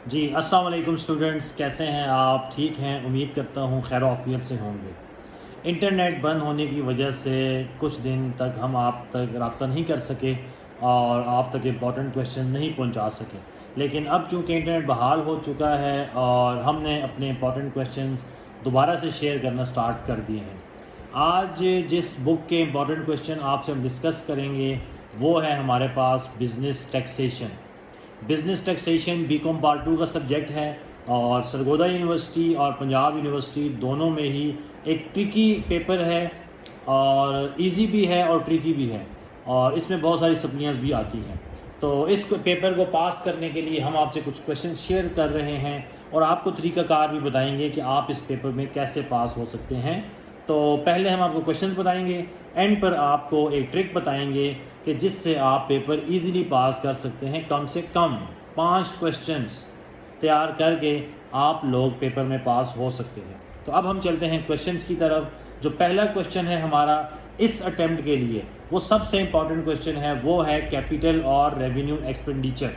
جی السلام علیکم اسٹوڈنٹس، کیسے ہیں آپ؟ ٹھیک ہیں؟ امید کرتا ہوں خیر و عافیت سے ہوں گے۔ انٹرنیٹ بند ہونے کی وجہ سے کچھ دن تک ہم آپ تک رابطہ نہیں کر سکے اور آپ تک امپورٹنٹ کویشچن نہیں پہنچا سکے، لیکن اب چونکہ انٹرنیٹ بحال ہو چکا ہے اور ہم نے اپنے امپورٹنٹ کویشچنز دوبارہ سے شیئر کرنا سٹارٹ کر دیے ہیں۔ آج جس بک کے امپورٹنٹ کویشچن آپ سے ہم ڈسکس کریں گے وہ ہے ہمارے پاس business taxation. Business taxation B com part 2 کا سبجیکٹ ہے اور سرگودا یونیورسٹی اور پنجاب یونیورسٹی دونوں میں ہی ایک ٹرکی پیپر ہے، اور ایزی بھی ہے اور ٹرکی بھی ہے، اور اس میں بہت ساری سپلیاں بھی آتی ہیں۔ تو اس پیپر کو پاس کرنے کے لیے ہم آپ سے کچھ کویشچن شیئر کر رہے ہیں اور آپ کو طریقہ کار بھی بتائیں گے کہ آپ اس پیپر میں کیسے پاس ہو سکتے ہیں۔ تو پہلے ہم آپ کو کویشچنز بتائیں گے، اینڈ پر آپ کو ایک ٹرک بتائیں گے کہ جس سے آپ پیپر ایزیلی پاس کر سکتے ہیں۔ کم سے کم 5 کویشچنز تیار کر کے آپ لوگ پیپر میں پاس ہو سکتے ہیں۔ تو اب ہم چلتے ہیں کویشچنز کی طرف۔ جو پہلا کویشچن ہے ہمارا اس اٹیمپٹ کے لیے، وہ سب سے امپورٹنٹ کویشچن ہے، وہ ہے کیپٹل اور ریونیو ایکسپینڈیچر۔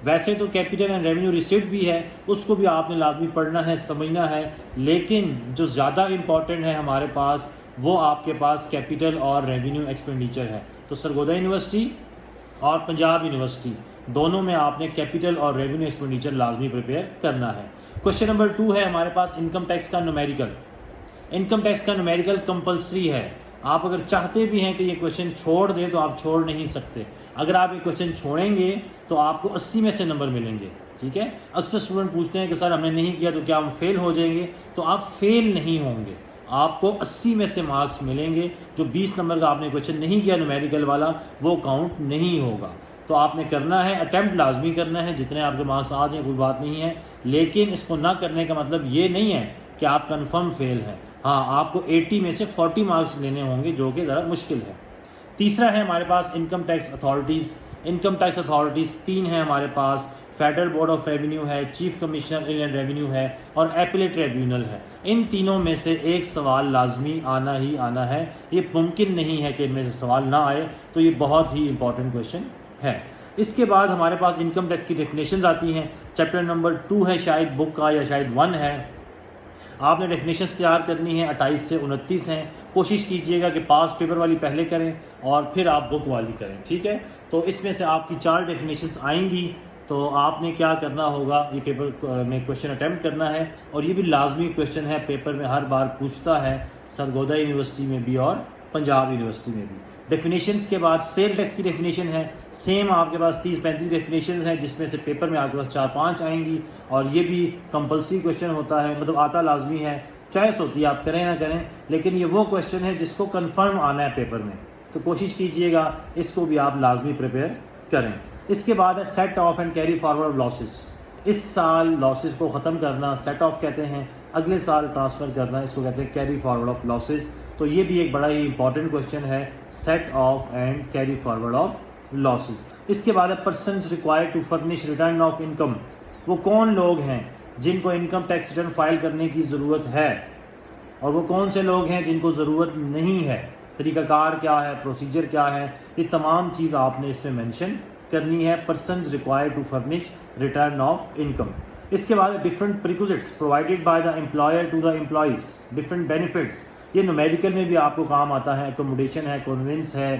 ویسے تو کیپٹل اینڈ ریونیو ریسیپٹ بھی ہے، اس کو بھی آپ نے لازمی پڑھنا ہے، سمجھنا ہے، لیکن جو زیادہ امپورٹنٹ ہے ہمارے پاس وہ آپ کے پاس کیپٹل اور ریونیو ایکسپینڈیچر ہے۔ تو سرگودا یونیورسٹی اور پنجاب یونیورسٹی دونوں میں آپ نے کیپٹل اور ریونیو ایکسپینڈیچر لازمی پریپیئر کرنا ہے۔ کویشچن نمبر 2 ہے ہمارے پاس انکم ٹیکس کا نومیریکل۔ انکم ٹیکس کا نومیریکل کمپلسری ہے، آپ اگر چاہتے بھی ہیں کہ یہ کویشچن چھوڑ دیں تو آپ چھوڑ نہیں سکتے۔ اگر آپ یہ کویشچن چھوڑیں گے تو آپ کو 80 میں سے نمبر ملیں گے، ٹھیک ہے؟ اکثر اسٹوڈنٹ پوچھتے ہیں کہ سر ہم نے نہیں کیا تو کیا ہم فیل ہو جائیں گے؟ تو آپ فیل نہیں ہوں گے، آپ کو 80 میں سے مارکس ملیں گے۔ جو 20 نمبر کا آپ نے کویشچن نہیں کیا نومیریکل والا، وہ کاؤنٹ نہیں ہوگا۔ تو آپ نے کرنا ہے، اٹیمپٹ لازمی کرنا ہے، جتنے آپ کے مارکس آ جائیں کوئی بات نہیں ہے، لیکن اس کو نہ کرنے کا مطلب یہ نہیں ہے کہ آپ کنفرم فیل ہیں۔ ہاں، آپ کو 80 میں سے 40 مارکس لینے ہوں گے، جو کہ ذرا مشکل ہے۔ تیسرا ہے ہمارے پاس income tax authorities. Income tax authorities 3 ہیں ہمارے پاس، فیڈرل بورڈ آف ریونیو ہے، چیف کمشنر انلینڈ ریونیو ہے اور ایپلیٹ ٹریبیونل ہے۔ ان تینوں میں سے ایک سوال لازمی آنا ہی آنا ہے، یہ ممکن نہیں ہے کہ ان میں سے سوال نہ آئے، تو یہ بہت ہی امپورٹنٹ کویشچن ہے۔ اس کے بعد ہمارے پاس انکم ٹیکس کی ڈیفینیشنز آتی ہیں۔ چیپٹر نمبر 2 ہے شاید بک کا، یا شاید 1 ہے۔ آپ نے ڈیفینیشنز تیار کرنی ہے، 28 سے 29 ہیں۔ کوشش کیجئے گا کہ پاس پیپر والی پہلے کریں اور پھر آپ بک والی کریں، ٹھیک ہے؟ تو اس میں سے آپ کی 4 ڈیفینیشنز آئیں گی، تو آپ نے کیا کرنا ہوگا، یہ پیپر میں کویشچن اٹیمپٹ کرنا ہے، اور یہ بھی لازمی کویشچن ہے، پیپر میں ہر بار پوچھتا ہے، سرگودا یونیورسٹی میں بھی اور پنجاب یونیورسٹی میں بھی۔ ڈیفینیشنز کے بعد سیل ٹیکس کی ڈیفینیشن ہے، سیم آپ کے پاس 30-35 ڈیفینیشنز ہیں، جس میں سے پیپر میں آپ کے پاس 4-5 آئیں گی، اور یہ بھی کمپلسری کویشچن ہوتا ہے، مطلب آتا لازمی ہے، چوائس ہوتی ہے آپ کریں نہ کریں، لیکن یہ وہ کویشچن ہے جس کو کنفرم آنا ہے پیپر میں، تو کوشش کیجئے گا اس کو بھی آپ لازمی پریپیئر کریں۔ اس کے بعد ہے set off and carry forward losses. اس سال لاسز کو ختم کرنا سیٹ آف کہتے ہیں، اگلے سال ٹرانسفر کرنا اس کو کہتے ہیں کیری فارورڈ آف لاسز۔ تو یہ بھی ایک بڑا ہی امپورٹنٹ کویشچن ہے، set off and carry forward of losses. اس کے بعد ہے persons required to furnish return of income. وہ کون لوگ ہیں جن کو انکم ٹیکس ریٹرن فائل کرنے کی ضرورت ہے، اور وہ کون سے لوگ ہیں جن کو ضرورت نہیں ہے، طریقہ کار کیا ہے، پروسیجر کیا ہے، یہ تمام چیز آپ نے اس میں مینشن کرنی ہے۔ Persons required to furnish return of income. اس کے بعد different perquisites provided by the employer to the employees, different benefits, یہ نومیریکل میں بھی آپ کو کام آتا ہے، اکوموڈیشن ہے، کنوینس ہے،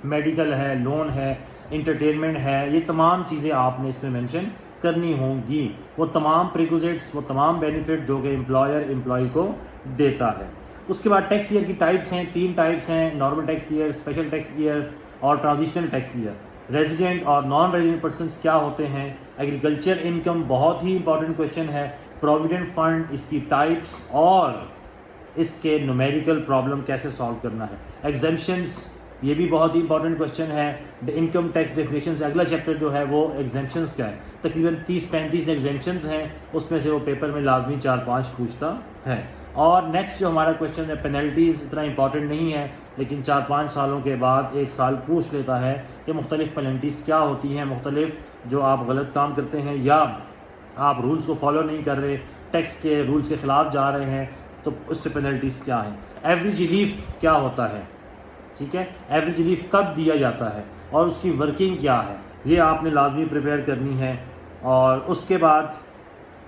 میڈیکل ہے، لون ہے، انٹرٹینمنٹ ہے، یہ تمام چیزیں آپ نے اس میں مینشن کرنی ہوں گی، وہ تمام پریکوزٹس، وہ تمام بینیفٹ جو کہ امپلائر امپلائی کو دیتا ہے۔ اس کے بعد ٹیکس ایئر کی ٹائپس ہیں، 3 ٹائپس ہیں، normal tax year, special tax year اور ٹرانزیشنل ٹیکس ایئر۔ ریزیڈنٹ اور نان ریزیڈنٹ پرسنس کیا ہوتے ہیں، ایگریکلچر انکم بہت ہی امپورٹنٹ کویشچن ہے، پروویڈنٹ فنڈ، اس کی ٹائپس اور اس کے نومیریکل پرابلم کیسے سالو کرنا ہے۔ ایگزیمپشنز، یہ بھی بہت ہی امپورٹنٹ کویشچن ہے، انکم ٹیکس ڈیفینیشن سے اگلا چیپٹر جو ہے وہ ایگزیمپشنز کا ہے، تقریباً 30-35 ایگزیمپشنز ہیں، اس میں سے وہ پیپر میں لازمی 4-5 پوچھتا ہے۔ اور نیکسٹ جو ہمارا کویشچن ہے پینلٹیز، اتنا امپورٹنٹ نہیں ہے، لیکن 4-5 سالوں کے بعد 1 سال پوچھ لیتا ہے کہ مختلف پینلٹیز کیا ہوتی ہیں، مختلف جو آپ غلط کام کرتے ہیں یا آپ رولز کو فالو نہیں کر رہے، ٹیکس کے رولز کے خلاف جا رہے ہیں، تو اس سے پینلٹیز کیا ہیں۔ ایوریج ریلیف کیا ہوتا ہے، ٹھیک ہے، ایوریج ریلیف کب دیا جاتا ہے اور اس کی ورکنگ کیا ہے، یہ آپ نے لازمی پریپیئر کرنی ہے۔ اور اس کے بعد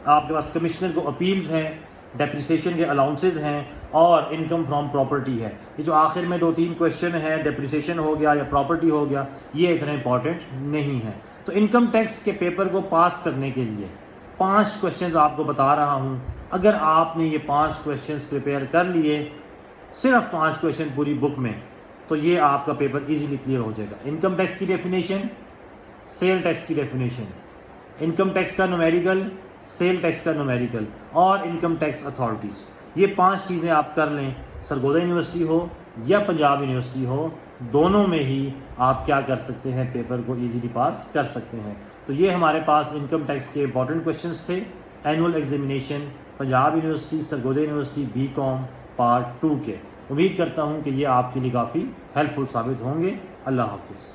آپ کے پاس کمشنر کو اپیلز ہیں، ڈیپریسیشن کے الاؤنسز ہیں اور انکم فرام پراپرٹی ہے. یہ جو آخر میں 2-3 کویشچن ہیں، ڈیپریسیشن ہو گیا یا پراپرٹی ہو گیا، یہ اتنا امپورٹنٹ نہیں ہے. تو انکم ٹیکس کے پیپر کو پاس کرنے کے لیے 5 کویشچنز آپ کو بتا رہا ہوں. اگر آپ نے یہ 5 کویشچنز پریپیئر کر لیے، صرف 5 کویشچن پوری بک میں، تو یہ آپ کا پیپر ایزیلی کلیئر ہو جائے گا. انکم ٹیکس کی ڈیفینیشن، سیل ٹیکس کی ڈیفینیشن، انکم ٹیکس کا نومیریکل، سیل ٹیکس کا نومیریکل اور انکم ٹیکس اتھارٹیز. یہ 5 چیزیں آپ کر لیں، سرگودا یونیورسٹی ہو یا پنجاب یونیورسٹی ہو، دونوں میں ہی آپ کیا کر سکتے ہیں، پیپر کو ایزیلی پاس کر سکتے ہیں. تو یہ ہمارے پاس انکم ٹیکس کے امپورٹنٹ کویشچنس تھے. Annual examination Punjab university, Sargodha university B com part 2 کے. امید کرتا ہوں کہ یہ آپ کے لیے کافی ہیلپ فل ثابت ہوں گے. اللہ حافظ.